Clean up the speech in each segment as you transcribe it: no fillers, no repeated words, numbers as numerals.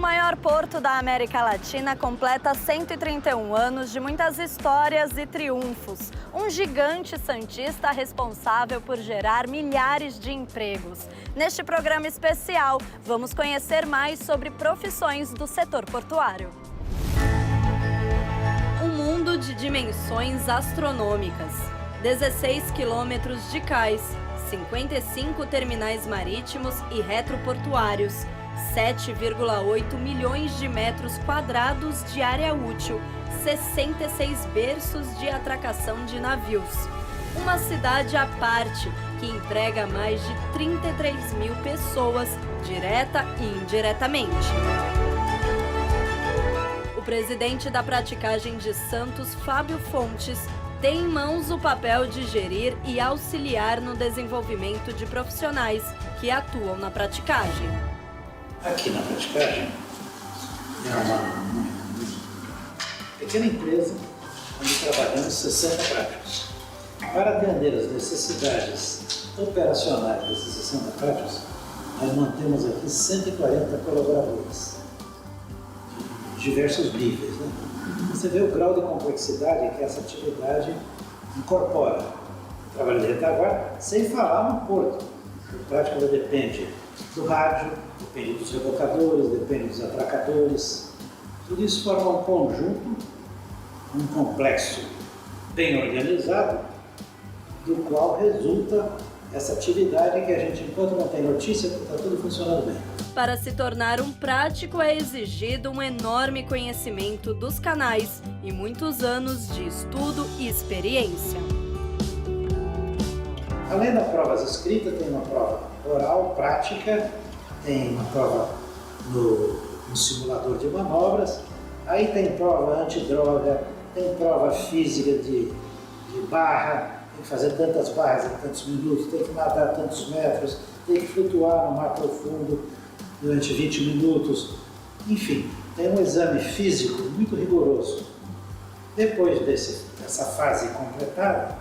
maior porto da América Latina completa 131 anos de muitas histórias e triunfos. Um gigante santista responsável por gerar milhares de empregos. Neste programa especial, vamos conhecer mais sobre profissões do setor portuário. Um mundo de dimensões astronômicas. 16 quilômetros de cais, 55 terminais marítimos e retroportuários, 7,8 milhões de metros quadrados de área útil, 66 berços de atracação de navios. Uma cidade à parte que emprega mais de 33 mil pessoas, direta e indiretamente. O presidente da Praticagem de Santos, Fábio Fontes, tem em mãos o papel de gerir e auxiliar no desenvolvimento de profissionais que atuam na praticagem. Aqui na Praticagem é uma pequena empresa onde trabalhamos 60 práticos. Para atender as necessidades operacionais desses 60 práticos, nós mantemos aqui 140 colaboradores de diversos níveis, né? Você vê o grau de complexidade que essa atividade incorpora. O trabalho de retaguarda, sem falar no porto. O prático depende do rádio, depende dos rebocadores, depende dos atracadores. Tudo isso forma um conjunto, um complexo bem organizado, do qual resulta essa atividade que a gente, enquanto não tem notícia, está tudo funcionando bem. Para se tornar um prático é exigido um enorme conhecimento dos canais e muitos anos de estudo e experiência. Além das provas escritas, tem uma prova oral, prática, tem uma prova no simulador de manobras, aí tem prova antidroga, tem prova física de barra, tem que fazer tantas barras em tantos minutos, tem que nadar tantos metros, tem que flutuar no mar profundo durante 20 minutos, enfim, tem um exame físico muito rigoroso. Depois dessa fase completada,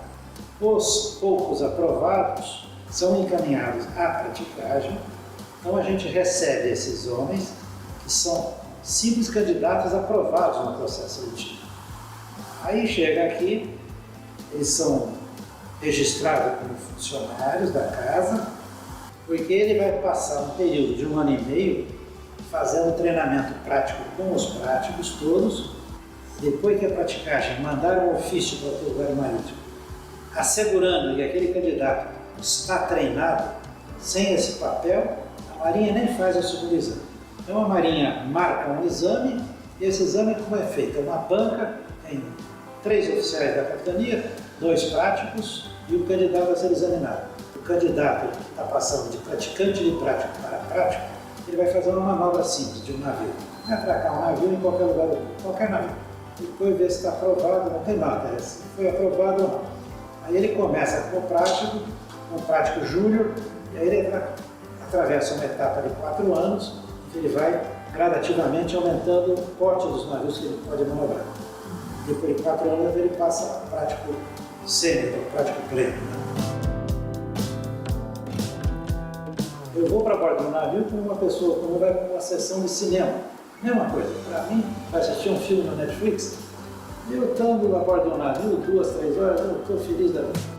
os poucos aprovados são encaminhados à praticagem. Então a gente recebe esses homens que são simples candidatos aprovados no processo seletivo. Aí chega aqui, eles são registrados como funcionários da casa, porque ele vai passar um período de 1 ano e meio fazendo treinamento prático com os práticos todos. Depois que a praticagem mandar um ofício para o auxiliar marítimo, assegurando que aquele candidato está treinado, sem esse papel, a Marinha nem faz o segundo exame. Então a Marinha marca um exame, e esse exame como é feito? É uma banca, tem 3 oficiais da capitania, 2 práticos e o candidato a ser examinado. O candidato que está passando de praticante de prático para prático, ele vai fazer uma manobra simples de um navio. Vai atracar um navio em qualquer lugar do mundo, qualquer navio. Depois ver se está aprovado, não tem nada, se foi aprovado ou não. Aí ele começa com o prático júnior, e aí ele atravessa uma etapa de 4 anos, que ele vai gradativamente aumentando o porte dos navios que ele pode manobrar. Depois de 4 anos ele passa a prático sênior, prático pleno. Eu vou para bordo do navio como uma pessoa, como vai para uma sessão de cinema. Mesma coisa, para mim, vai assistir um filme no Netflix, eu estando a bordo do navio, 2, 3 horas, eu estou feliz da vida.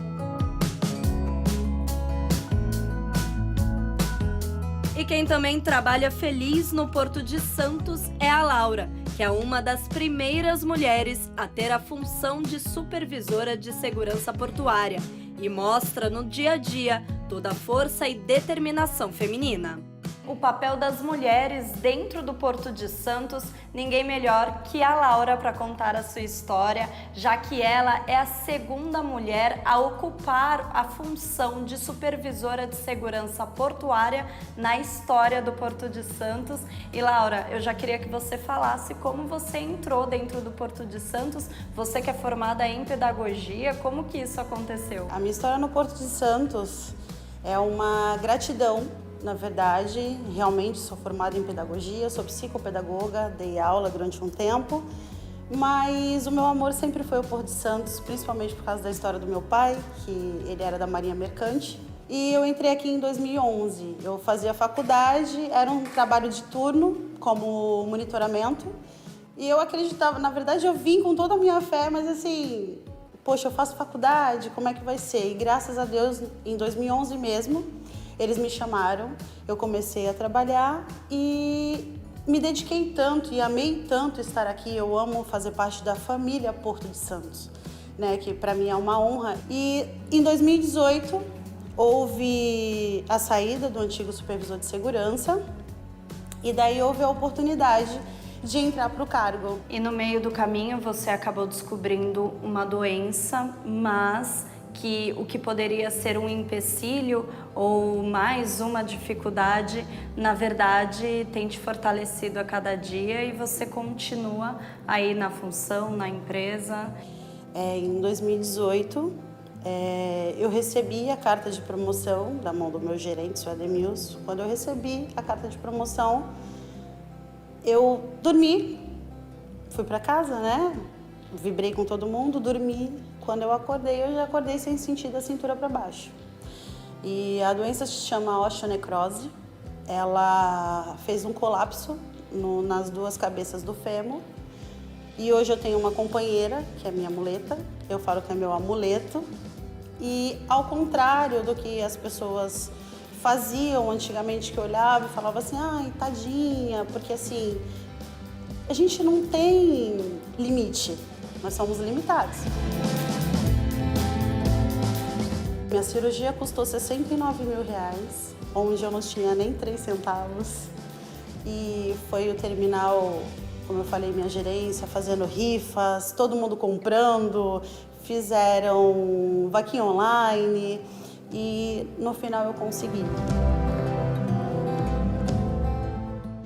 E quem também trabalha feliz no Porto de Santos é a Laura, que é uma das primeiras mulheres a ter a função de supervisora de segurança portuária e mostra no dia a dia toda a força e determinação feminina. O papel das mulheres dentro do Porto de Santos, ninguém melhor que a Laura para contar a sua história, já que ela é a segunda mulher a ocupar a função de supervisora de segurança portuária na história do Porto de Santos. E Laura, eu já queria que você falasse como você entrou dentro do Porto de Santos, você que é formada em pedagogia, como que isso aconteceu? A minha história no Porto de Santos é uma gratidão. Na verdade, realmente sou formada em pedagogia, sou psicopedagoga, dei aula durante um tempo, mas o meu amor sempre foi o Porto de Santos, principalmente por causa da história do meu pai, que ele era da Marinha Mercante, E eu entrei aqui em 2011. Eu fazia faculdade, era um trabalho de turno como monitoramento. E eu acreditava, na verdade eu vim com toda a minha fé, mas assim, poxa, eu faço faculdade, como é que vai ser? E graças a Deus, em 2011 mesmo, eles me chamaram, eu comecei a trabalhar e me dediquei tanto e amei tanto estar aqui. Eu amo fazer parte da família Porto de Santos, né, que para mim é uma honra. E em 2018 houve a saída do antigo supervisor de segurança e daí houve a oportunidade de entrar para o cargo. E no meio do caminho você acabou descobrindo uma doença, mas que o que poderia ser um empecilho ou mais uma dificuldade, na verdade tem te fortalecido a cada dia e você continua aí na função, na empresa. Em 2018, eu recebi a carta de promoção da mão do meu gerente, o Ademilson. Quando eu recebi a carta de promoção, eu dormi, fui para casa, né? Vibrei com todo mundo, dormi. Quando eu já acordei sem sentir da cintura para baixo. E a doença se chama osteonecrose. Ela fez um colapso nas duas cabeças do fêmur. E hoje eu tenho uma companheira, que é minha muleta. Eu falo que é meu amuleto. E ao contrário do que as pessoas faziam antigamente, que eu olhava e falava assim, ai, tadinha, porque assim, a gente não tem limite, nós somos limitados. Minha cirurgia custou R$69 mil, onde eu não tinha nem 3 centavos. E foi o terminal, como eu falei, minha gerência, fazendo rifas, todo mundo comprando, fizeram vaquinha online e no final eu consegui.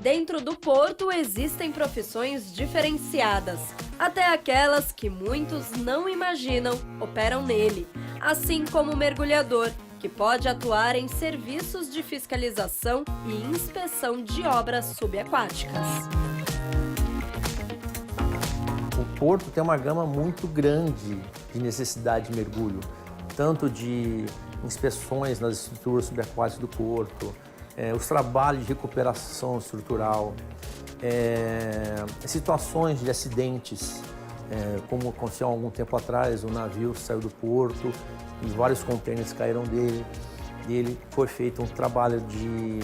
Dentro do porto existem profissões diferenciadas, até aquelas que muitos não imaginam operam nele, assim como o mergulhador, que pode atuar em serviços de fiscalização e inspeção de obras subaquáticas. O porto tem uma gama muito grande de necessidade de mergulho, tanto de inspeções nas estruturas subaquáticas do porto, os trabalhos de recuperação estrutural, situações de acidentes, como aconteceu há algum tempo atrás, o navio saiu do porto e vários contêineres caíram dele, e ele foi feito um trabalho de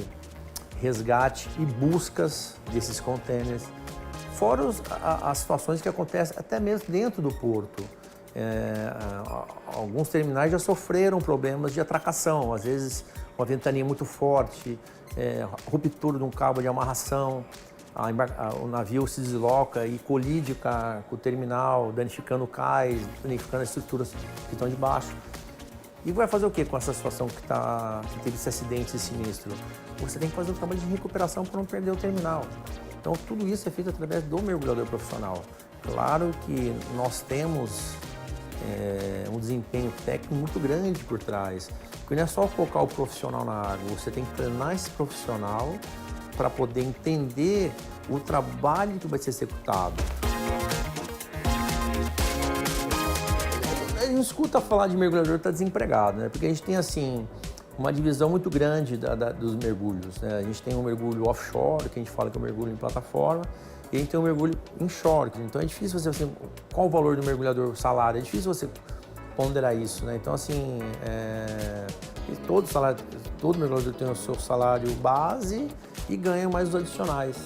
resgate e buscas desses contêineres, fora as situações que acontecem até mesmo dentro do porto. Alguns terminais já sofreram problemas de atracação, às vezes uma ventania muito forte, ruptura de um cabo de amarração, o navio se desloca e colide com o terminal, danificando o cais, danificando as estruturas que estão debaixo. E vai fazer o que com essa situação que teve esse acidente, esse sinistro? Você tem que fazer um trabalho de recuperação para não perder o terminal. Então tudo isso é feito através do mergulhador profissional. Claro que nós temos um desempenho técnico muito grande por trás, porque não é só colocar o profissional na água, você tem que treinar esse profissional para poder entender o trabalho que vai ser executado. A gente escuta falar de mergulhador que está desempregado, né? Porque a gente tem assim uma divisão muito grande dos mergulhos, né? A gente tem um mergulho offshore, que a gente fala que é um mergulho em plataforma, e a gente tem um mergulho inshore. Então é difícil você, assim, qual o valor do mergulhador, o salário, é difícil você ponderar isso, né? Então assim, todo mergulhador tem o seu salário base e ganha mais os adicionais.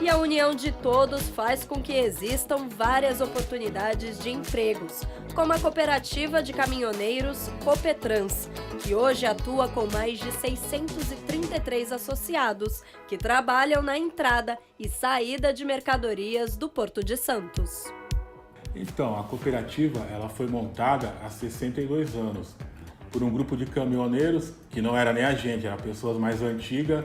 E a união de todos faz com que existam várias oportunidades de empregos, como a cooperativa de caminhoneiros Copetrans, que hoje atua com mais de 633 associados, que trabalham na entrada e saída de mercadorias do Porto de Santos. Então, a cooperativa ela foi montada há 62 anos por um grupo de caminhoneiros, que não era nem a gente, eram pessoas mais antigas,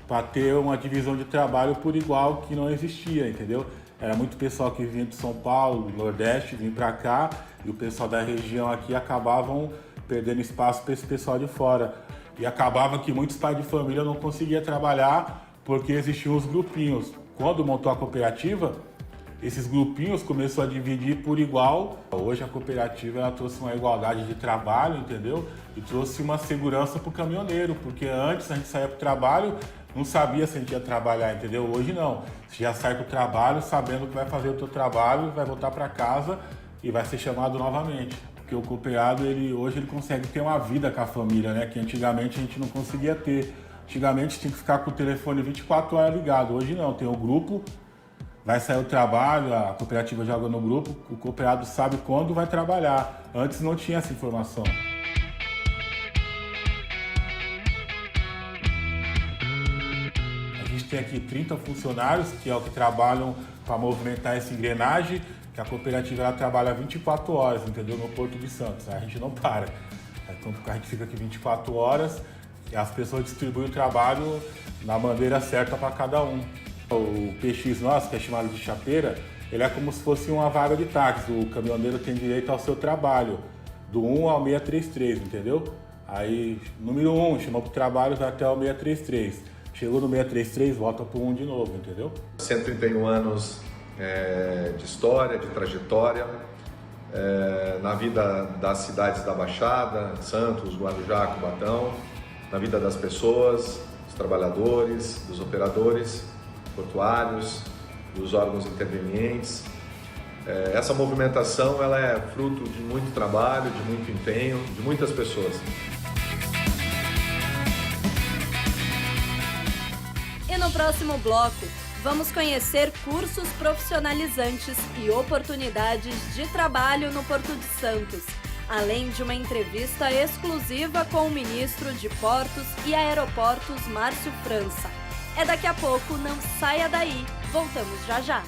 para ter uma divisão de trabalho por igual que não existia, entendeu? Era muito pessoal que vinha de São Paulo, do Nordeste, vinha para cá, e o pessoal da região aqui acabavam perdendo espaço para esse pessoal de fora. E acabava que muitos pais de família não conseguiam trabalhar porque existiam os grupinhos. Quando montou a cooperativa, esses grupinhos começou a dividir por igual. Hoje a cooperativa ela trouxe uma igualdade de trabalho, entendeu? E trouxe uma segurança para o caminhoneiro, porque antes a gente saía para o trabalho, não sabia se a gente ia trabalhar, entendeu? Hoje não. Você já sai para o trabalho sabendo que vai fazer o teu trabalho, vai voltar para casa e vai ser chamado novamente. Porque o cooperado, hoje ele consegue ter uma vida com a família, né? Que antigamente a gente não conseguia ter. Antigamente tinha que ficar com o telefone 24 horas ligado. Hoje não, tem o grupo. Vai sair o trabalho, a cooperativa joga no grupo, o cooperado sabe quando vai trabalhar. Antes não tinha essa informação. A gente tem aqui 30 funcionários, que é o que trabalham para movimentar essa engrenagem, que a cooperativa ela trabalha 24 horas, entendeu? No Porto de Santos, a gente não para. Então a gente fica aqui 24 horas e as pessoas distribuem o trabalho da maneira certa para cada um. O PX nosso, que é chamado de chapeira, ele é como se fosse uma vaga de táxi. O caminhoneiro tem direito ao seu trabalho, do 1 ao 633, entendeu? Aí, número 1, chamou para o trabalho, vai até o 633. Chegou no 633, volta para o 1 de novo, entendeu? 131 anos de história, de trajetória, na vida das cidades da Baixada, Santos, Guarujá, Cubatão, na vida das pessoas, dos trabalhadores, dos operadores portuários, dos órgãos intervenientes. Essa movimentação ela é fruto de muito trabalho, de muito empenho, de muitas pessoas. E no próximo bloco, vamos conhecer cursos profissionalizantes e oportunidades de trabalho no Porto de Santos, além de uma entrevista exclusiva com o ministro de Portos e Aeroportos, Márcio França. É daqui a pouco, não saia daí. Voltamos já já.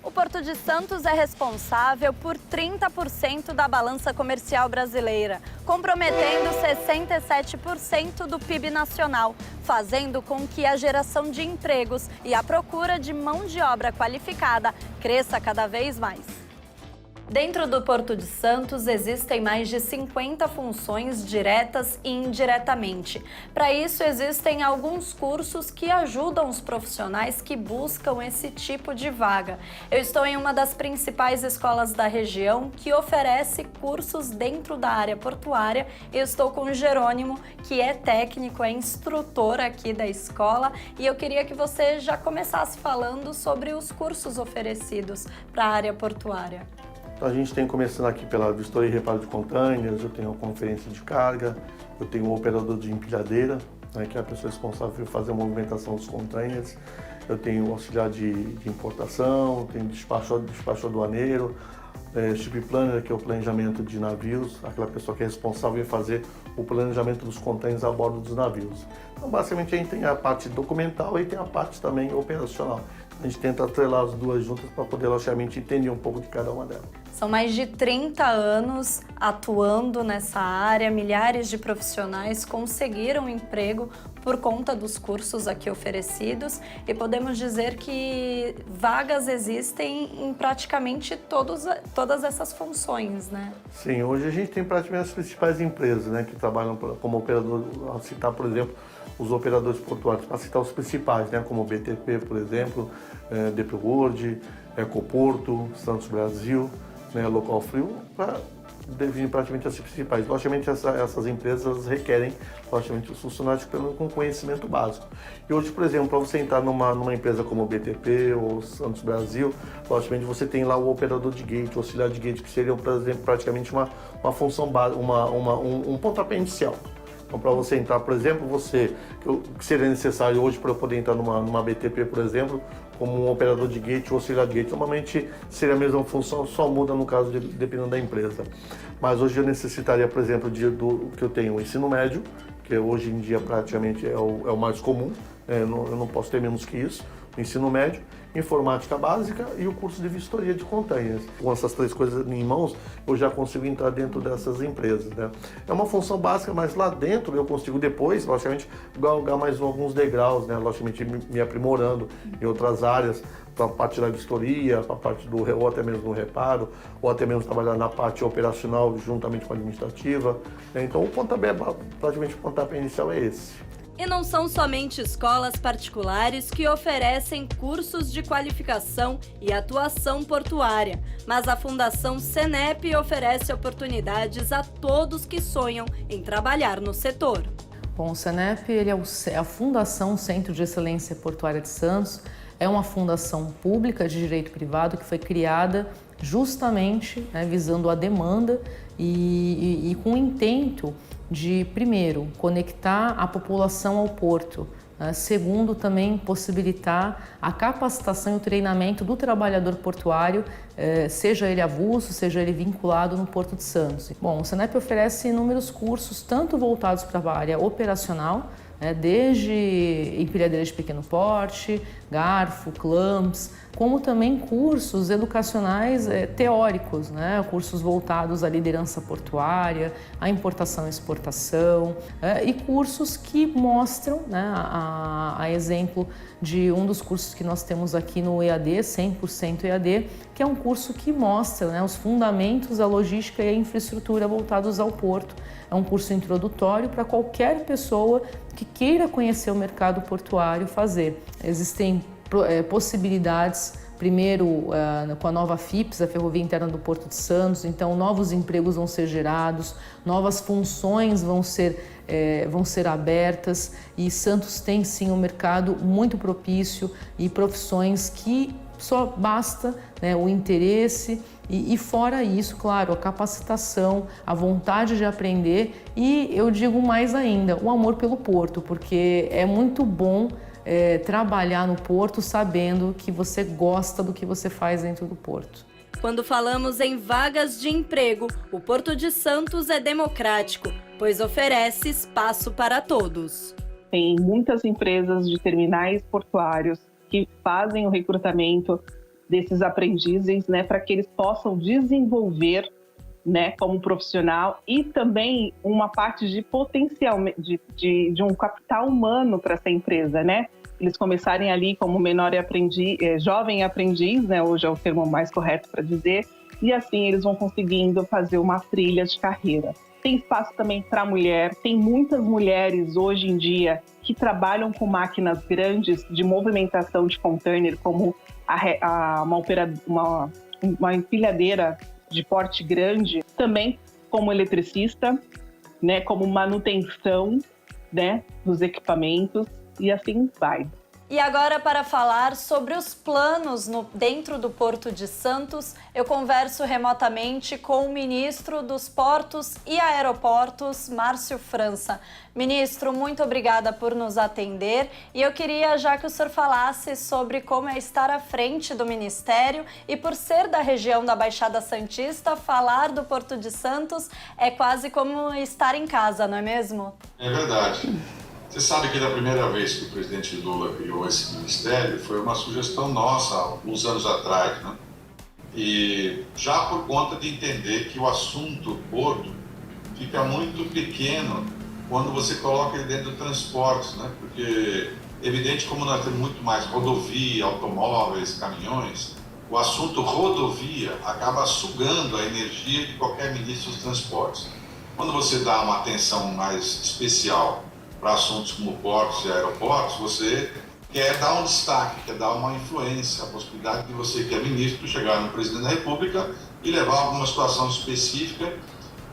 O Porto de Santos é responsável por 30% da balança comercial brasileira, comprometendo 67% do PIB nacional, fazendo com que a geração de empregos e a procura de mão de obra qualificada cresça cada vez mais. Dentro do Porto de Santos existem mais de 50 funções diretas e indiretamente. Para isso existem alguns cursos que ajudam os profissionais que buscam esse tipo de vaga. Eu estou em uma das principais escolas da região que oferece cursos dentro da área portuária. Eu estou com o Jerônimo, que é técnico, é instrutor aqui da escola, e eu queria que você já começasse falando sobre os cursos oferecidos para a área portuária. A gente tem começando aqui pela vistoria e reparo de containers, eu tenho a conferência de carga, eu tenho o operador de empilhadeira, né, que é a pessoa responsável por fazer a movimentação dos containers, eu tenho o auxiliar de importação, tenho despacho aduaneiro, ship planner, que é o planejamento de navios, aquela pessoa que é responsável em fazer o planejamento dos containers a bordo dos navios. Então, basicamente, a gente tem a parte documental e tem a parte também operacional. A gente tenta atrelar as duas juntas para poder, logicamente, entender um pouco de cada uma delas. São mais de 30 anos atuando nessa área, milhares de profissionais conseguiram emprego por conta dos cursos aqui oferecidos e podemos dizer que vagas existem em praticamente todas essas funções, né? Sim, hoje a gente tem praticamente as principais empresas, né, que trabalham como operador, a citar, por exemplo, os operadores portuários, para citar os principais, né, como o BTP, por exemplo, DP World, Ecoporto, Santos Brasil, né, Local Frio, para definir praticamente as principais. Logicamente, essas empresas requerem, logicamente, os funcionários com conhecimento básico. E hoje, por exemplo, para você entrar numa empresa como o BTP ou Santos Brasil, logicamente você tem lá o operador de gate, o auxiliar de gate, que seria, por exemplo, praticamente uma função básica, um pontapé inicial. Então, para você entrar, por exemplo, que seria necessário hoje para eu poder entrar numa BTP, por exemplo, como um operador de gate ou auxiliar de gate, normalmente seria a mesma função, só muda no caso dependendo da empresa. Mas hoje eu necessitaria, por exemplo, que eu tenho o ensino médio, que hoje em dia praticamente é o mais comum, eu não posso ter menos que isso, o ensino médio, informática básica e o curso de vistoria de containers. Com essas três coisas em mãos, eu já consigo entrar dentro dessas empresas, né? É uma função básica, mas lá dentro eu consigo depois, logicamente, galgar mais alguns degraus, né? Logicamente me aprimorando em outras áreas, para a parte da vistoria, para a parte ou até mesmo do reparo, ou até mesmo trabalhar na parte operacional juntamente com a administrativa. Então o pontapé, praticamente o pontapé inicial é esse. E não são somente escolas particulares que oferecem cursos de qualificação e atuação portuária, mas a Fundação Senep oferece oportunidades a todos que sonham em trabalhar no setor. Bom, o Senep ele é a Fundação Centro de Excelência Portuária de Santos, é uma fundação pública de direito privado que foi criada justamente visando a demanda e com o intento de, primeiro, conectar a população ao porto, segundo, também possibilitar a capacitação e o treinamento do trabalhador portuário, seja ele avulso, seja ele vinculado no Porto de Santos. Bom, o Senep oferece inúmeros cursos, tanto voltados para a área operacional, desde empilhadeira de pequeno porte, garfo, clamps, como também cursos educacionais teóricos, cursos voltados à liderança portuária, à importação e exportação, e cursos que mostram, a exemplo de um dos cursos que nós temos aqui no EAD, 100% EAD, que é um curso que mostra os fundamentos da logística e a infraestrutura voltados ao porto. É um curso introdutório para qualquer pessoa que queira conhecer o mercado portuário fazer. Existem possibilidades, primeiro com a nova FIPS, a Ferrovia Interna do Porto de Santos, então novos empregos vão ser gerados, novas funções vão ser abertas e Santos tem sim um mercado muito propício e profissões que só basta o interesse e fora isso, claro, a capacitação, a vontade de aprender e eu digo mais ainda, o amor pelo porto, porque é muito bom trabalhar no porto sabendo que você gosta do que você faz dentro do porto. Quando falamos em vagas de emprego, o Porto de Santos é democrático, pois oferece espaço para todos. Tem muitas empresas de terminais portuários que fazem o recrutamento desses aprendizes, para que eles possam desenvolver, como profissional e também uma parte de potencial de um capital humano para essa empresa, Eles começarem ali como menor aprendiz, jovem aprendiz, hoje é o termo mais correto para dizer, e assim eles vão conseguindo fazer uma trilha de carreira. Tem espaço também para mulher, tem muitas mulheres hoje em dia que trabalham com máquinas grandes de movimentação de container, como uma empilhadeira de porte grande, também como eletricista, como manutenção, dos equipamentos e assim vai. E agora, para falar sobre os planos dentro do Porto de Santos, eu converso remotamente com o ministro dos Portos e Aeroportos, Márcio França. Ministro, muito obrigada por nos atender e eu queria já que o senhor falasse sobre como é estar à frente do Ministério e por ser da região da Baixada Santista, falar do Porto de Santos é quase como estar em casa, não é mesmo? É verdade. Você sabe que da primeira vez que o presidente Lula criou esse ministério foi uma sugestão nossa, há alguns anos atrás, E já por conta de entender que o assunto porto fica muito pequeno quando você coloca ele dentro do transporte, Porque é evidente como nós temos muito mais rodovia, automóveis, caminhões, o assunto rodovia acaba sugando a energia de qualquer ministro dos transportes. Quando você dá uma atenção mais especial para assuntos como portos e aeroportos, você quer dar um destaque, quer dar uma influência, a possibilidade de você, que é ministro, chegar no presidente da República e levar alguma situação específica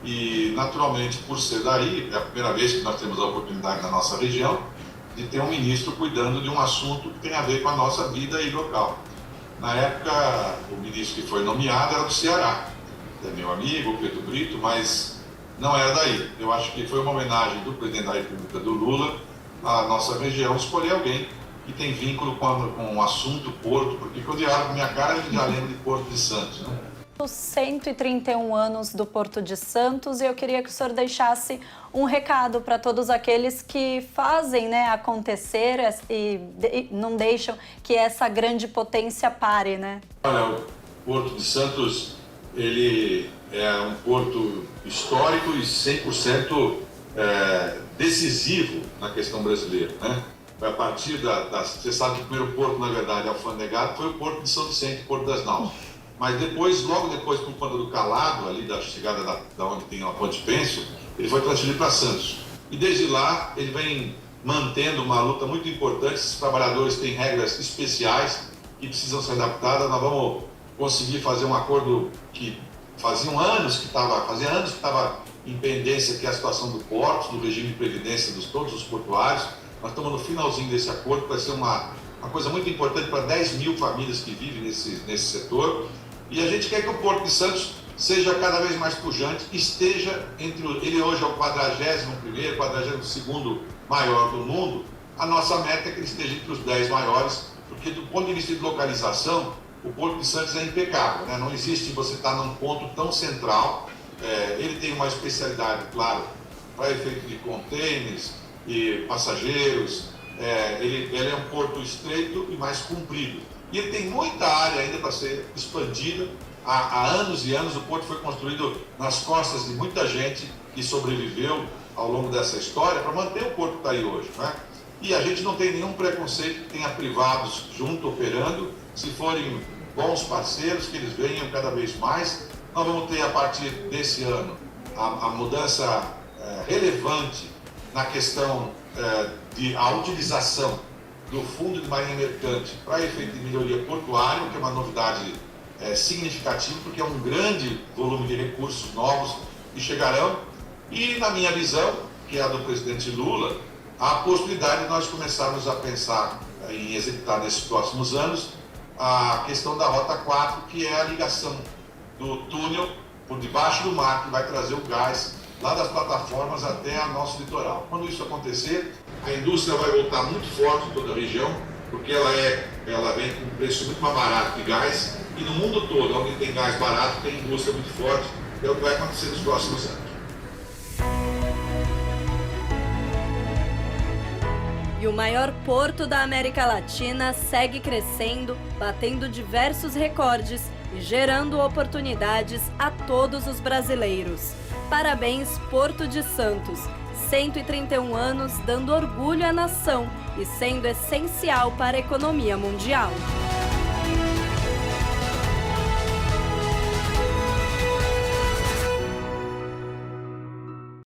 e, naturalmente, por ser daí, é a primeira vez que nós temos a oportunidade na nossa região de ter um ministro cuidando de um assunto que tem a ver com a nossa vida e local. Na época, o ministro que foi nomeado era do Ceará, é meu amigo, Pedro Brito, mas não era daí. Eu acho que foi uma homenagem do presidente da República, do Lula, à nossa região, escolher alguém que tem vínculo com o assunto Porto, porque quando eu olho com minha cara, a gente já lembra de Porto de Santos, Os 131 anos do Porto de Santos, e eu queria que o senhor deixasse um recado para todos aqueles que fazem acontecer e não deixam que essa grande potência pare, Olha, o Porto de Santos, ele é um porto histórico e 100% decisivo na questão brasileira, A partir você sabe que o primeiro porto, na verdade, alfandegado foi o Porto de São Vicente, Porto das Naus. Mas depois, logo depois, por conta do calado, ali da chegada da onde tem a Ponte Pênsil, ele foi transferido para Santos. E desde lá, ele vem mantendo uma luta muito importante. Esses trabalhadores têm regras especiais que precisam ser adaptadas. Nós vamos conseguir fazer um acordo que fazia anos que estava em pendência, que é a situação do porto, do regime de previdência de todos os portuários. Nós estamos no finalzinho desse acordo, que vai ser uma coisa muito importante para 10 mil famílias que vivem nesse setor. E a gente quer que o Porto de Santos seja cada vez mais pujante, esteja ele hoje é o 41º, 42º maior do mundo. A nossa meta é que ele esteja entre os 10 maiores, porque do ponto de vista de localização, o Porto de Santos é impecável, né? Não existe você estar num ponto tão central. Ele tem uma especialidade, claro, para efeito de contêineres e passageiros. Ele é um porto estreito e mais comprido. E ele tem muita área ainda para ser expandida. Há anos e anos o porto foi construído nas costas de muita gente que sobreviveu ao longo dessa história para manter o porto que está aí hoje, né? E a gente não tem nenhum preconceito que tenha privados junto operando. Se forem bons parceiros, que eles venham cada vez mais. Nós vamos ter, a partir desse ano, a mudança relevante na questão da utilização do Fundo de Marinha Mercante para efeito de melhoria portuária, que é uma novidade significativa, porque é um grande volume de recursos novos que chegarão. E, na minha visão, que é a do presidente Lula, a possibilidade de nós começarmos a pensar em executar nesses próximos anos a questão da Rota 4, que é a ligação do túnel por debaixo do mar, que vai trazer o gás lá das plataformas até o nosso litoral. Quando isso acontecer, a indústria vai voltar muito forte em toda a região, porque ela vem com um preço muito mais barato de gás, e no mundo todo, onde tem gás barato, tem indústria muito forte, é o que vai acontecer nos próximos anos. E o maior porto da América Latina segue crescendo, batendo diversos recordes e gerando oportunidades a todos os brasileiros. Parabéns, Porto de Santos! 131 anos dando orgulho à nação e sendo essencial para a economia mundial.